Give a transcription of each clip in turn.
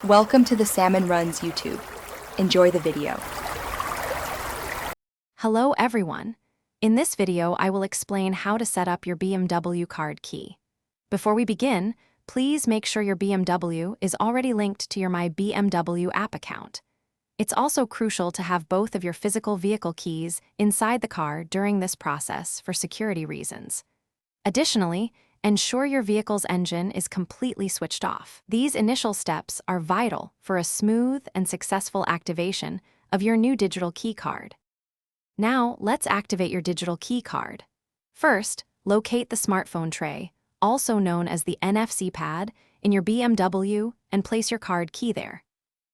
Welcome to the Salmon Runs YouTube. Enjoy the video. Hello everyone. In this video, I will explain how to set up your BMW card key. Before we begin, please make sure your BMW is already linked to your My BMW app account. It's also crucial to have both of your physical vehicle keys inside the car during this process for security reasons. Additionally, ensure your vehicle's engine is completely switched off. These initial steps are vital for a smooth and successful activation of your new digital key card. Now, let's activate your digital key card. First, locate the smartphone tray, also known as the NFC pad, in your BMW and place your card key there.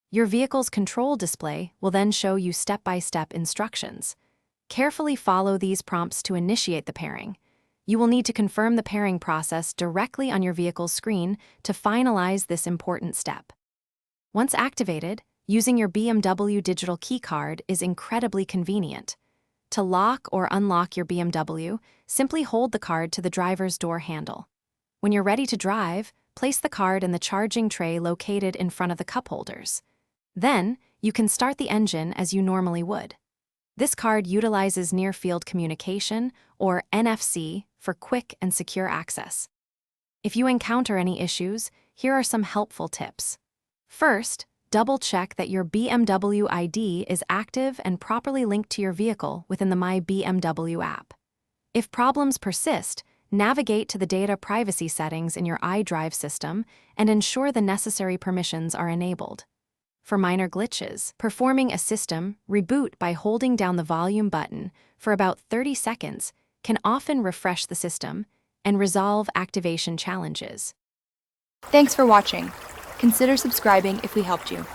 Your vehicle's control display will then show you step-by-step instructions. Carefully follow these prompts to initiate the pairing. You will need to confirm the pairing process directly on your vehicle's screen to finalize this important step. Once activated, using your BMW digital key card is incredibly convenient. To lock or unlock your BMW, simply hold the card to the driver's door handle. When you're ready to drive, place the card in the charging tray located in front of the cup holders. Then, you can start the engine as you normally would. This card utilizes near-field communication, or NFC, for quick and secure access. If you encounter any issues, here are some helpful tips. First, double-check that your BMW ID is active and properly linked to your vehicle within the My BMW app. If problems persist, navigate to the data privacy settings in your iDrive system and ensure the necessary permissions are enabled. For minor glitches, performing a system reboot by holding down the volume button for about 30 seconds can often refresh the system and resolve activation challenges. Thanks for watching. Consider subscribing if we helped you.